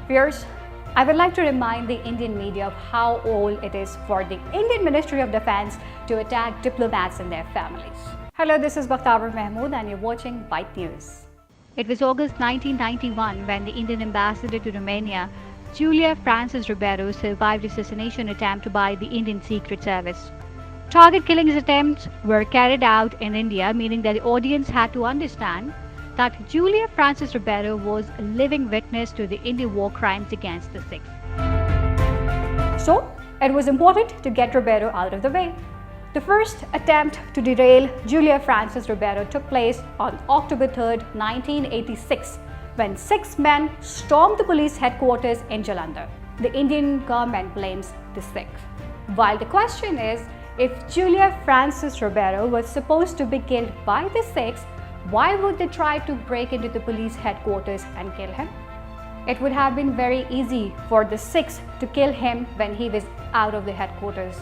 Viewers, I would like to remind the Indian media of how old it is for the Indian Ministry of Defense to attack diplomats and their families. Hello, this is Bakhtavar Mahmood and you're watching Byte News. It was August 1991 when the Indian ambassador to Romania, Julia Francis Ribeiro, survived assassination attempt by the Indian Secret Service. Target killings attempts were carried out in India, meaning that the audience had to understand that Julia Francis Ribeiro was a living witness to the Indian war crimes against the Sikhs. So, it was important to get Ribeiro out of the way. The first attempt to derail Julia Francis Ribeiro took place on October 3, 1986, when 6 men stormed the police headquarters in Jalandhar. The Indian government blames the Sikhs. While the question is, if Julia Francis Ribeiro was supposed to be killed by the Sikhs, why would they try to break into the police headquarters and kill him? It would have been very easy for the Sikhs to kill him when he was out of the headquarters.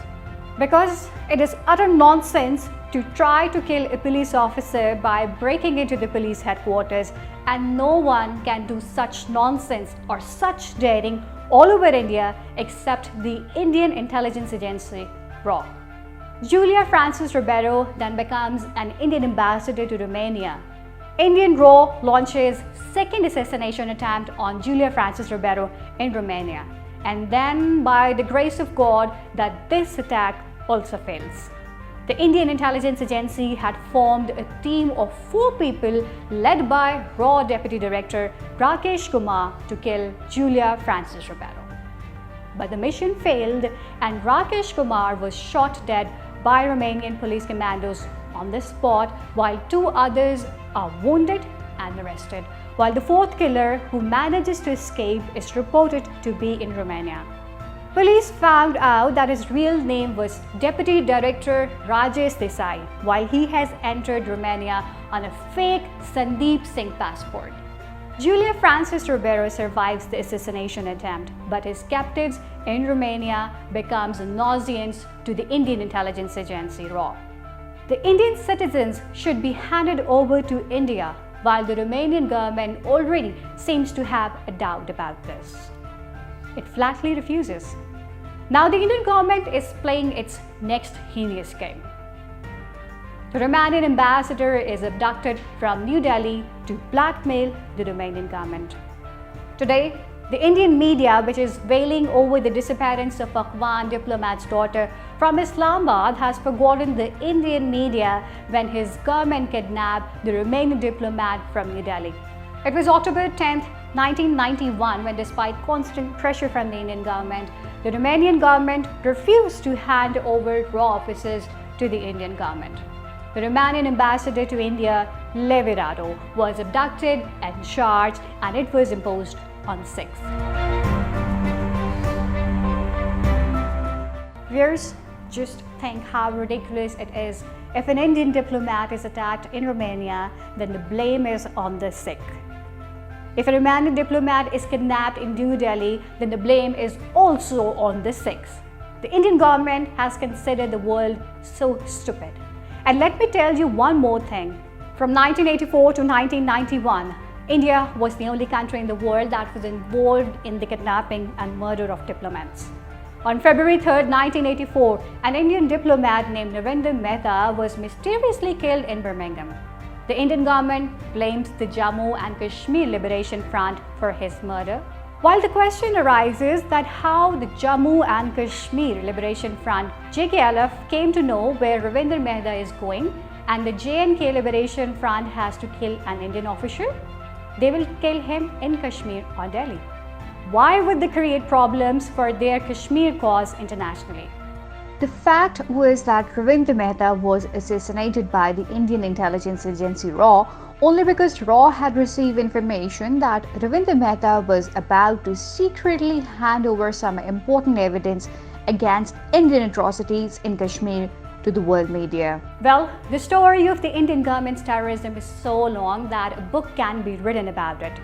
Because it is utter nonsense to try to kill a police officer by breaking into the police headquarters, and no one can do such nonsense or such daring all over India except the Indian intelligence agency, 𝐻𝐸. Julia Francis Ribeiro then becomes an Indian ambassador to Romania. Indian 𝐻𝐸 launches second assassination attempt on Julia Francis Ribeiro in Romania. And then, by the grace of God, that this attack also fails. The Indian intelligence agency had formed a team of 4 people led by 𝐻𝐸 Deputy Director Rakesh Kumar to kill Julia Francis Ribeiro. But the mission failed and Rakesh Kumar was shot dead by Romanian police commandos on the spot, while 2 others are wounded and arrested, while the 4th killer, who manages to escape, is reported to be in Romania. Police found out that his real name was Deputy Director Rajesh Desai, while he has entered Romania on a fake Sandeep Singh passport. Julia Francis Ribeiro survives the assassination attempt, but his captives in Romania becomes nauseous to the Indian intelligence agency, 𝐻𝐸. The Indian citizens should be handed over to India, while the Romanian government already seems to have a doubt about this. It flatly refuses. Now the Indian government is playing its next heinous game. The Romanian ambassador is abducted from New Delhi to blackmail the Romanian government. Today, the Indian media, which is wailing over the disappearance of Afghan diplomat's daughter from Islamabad, has forgotten the Indian media when his government kidnapped the Romanian diplomat from New Delhi. It was October 10, 1991, when despite constant pressure from the Indian government, the Romanian government refused to hand over 𝐻𝐸 officers to the Indian government. The Romanian ambassador to India, Levi Radu, was abducted and charged, and it was imposed on 6th. Viewers, just think how ridiculous it is. If an Indian diplomat is attacked in Romania, then the blame is on the Sikh. If a Romanian diplomat is kidnapped in New Delhi, then the blame is also on the Sikhs. The Indian government has considered the world so stupid. And let me tell you one more thing. From 1984 to 1991, India was the only country in the world that was involved in the kidnapping and murder of diplomats. On February 3, 1984, an Indian diplomat named Narendra Mehta was mysteriously killed in Birmingham. The Indian government blamed the Jammu and Kashmir Liberation Front for his murder. While the question arises that how the Jammu and Kashmir Liberation Front JKLF came to know where Narendra Mehta is going, and the J&K Liberation Front has to kill an Indian official, they will kill him in Kashmir or Delhi. Why would they create problems for their Kashmir cause internationally? The fact was that Narendra Mehta was assassinated by the Indian intelligence agency 𝐻𝐸 only because 𝐻𝐸 had received information that Narendra Mehta was about to secretly hand over some important evidence against Indian atrocities in Kashmir to the world media. Well, the story of the Indian government's terrorism is so long that a book can be written about it.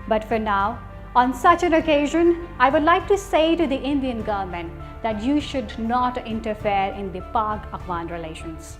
But for now, on such an occasion, I would like to say to the Indian government that you should not interfere in the Pak-Afghan relations.